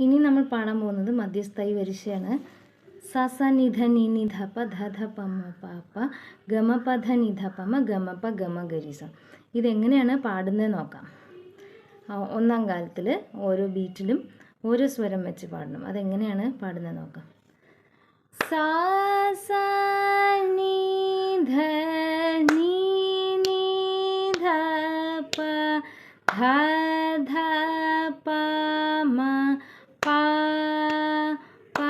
ഇനി നമ്മൾ പാടാൻ പോകുന്നത് മധ്യസ്ഥായി വരിശയാണ്. സ സ നി ധ നി നി ധ പ ധ ധ പ മ പ പ ഗമ പ ധ നി ധ പ മ ഗമ പ ഗമ ഗരി സ. ഇതെങ്ങനെയാണ് പാടുന്നത് നോക്കാം. ഒന്നാം കാലത്തിൽ ഓരോ ബീറ്റിലും ഓരോ സ്വരം വെച്ച് പാടണം. അതെങ്ങനെയാണ് പാടുന്നത് നോക്കാം. സ സ നി ധ നി നി ധ പ ധ ധ പ മ പ പ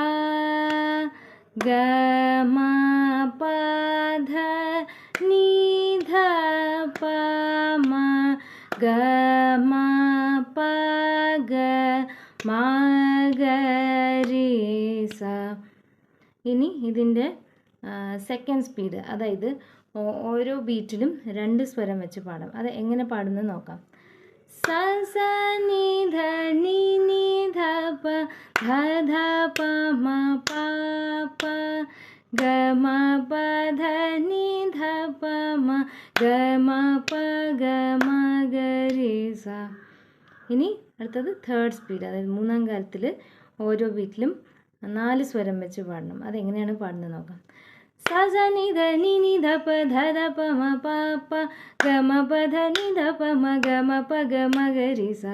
ഗ മ പ ധ നി ധ പ മ ഗ മ പ ഗ മ ഗ രി സ. ഇനി ഇതിൻ്റെ സെക്കൻഡ് സ്പീഡ്, അതായത് ഓരോ ബീറ്റിലും 2 സ്വരം വെച്ച് പാടാം. അത് എങ്ങനെ പാടുന്നത് നോക്കാം. സ സ നി ധ നി നി ധ പ ധ ധ പ മ പ പ ഗ മ പ ധ നി ധ പ മ ഗ മ പ ഗ മ ഗ രി സ. ഇനി അടുത്തത് തേർഡ് സ്പീഡ്, അതായത് മൂന്നാം കാലത്തിൽ ഓരോ ബീറ്റിലും 4 സ്വരം വെച്ച് പാടണം. അതെങ്ങനെയാണ് പാടുന്നത് നോക്കാം. സ സ നി ധ നി നി ധ പ ധ ധ പ മ പ പ ഗ മ പ ധ നി ധ പ മ ഗ മ പ ഗ മ ഗ രി സ.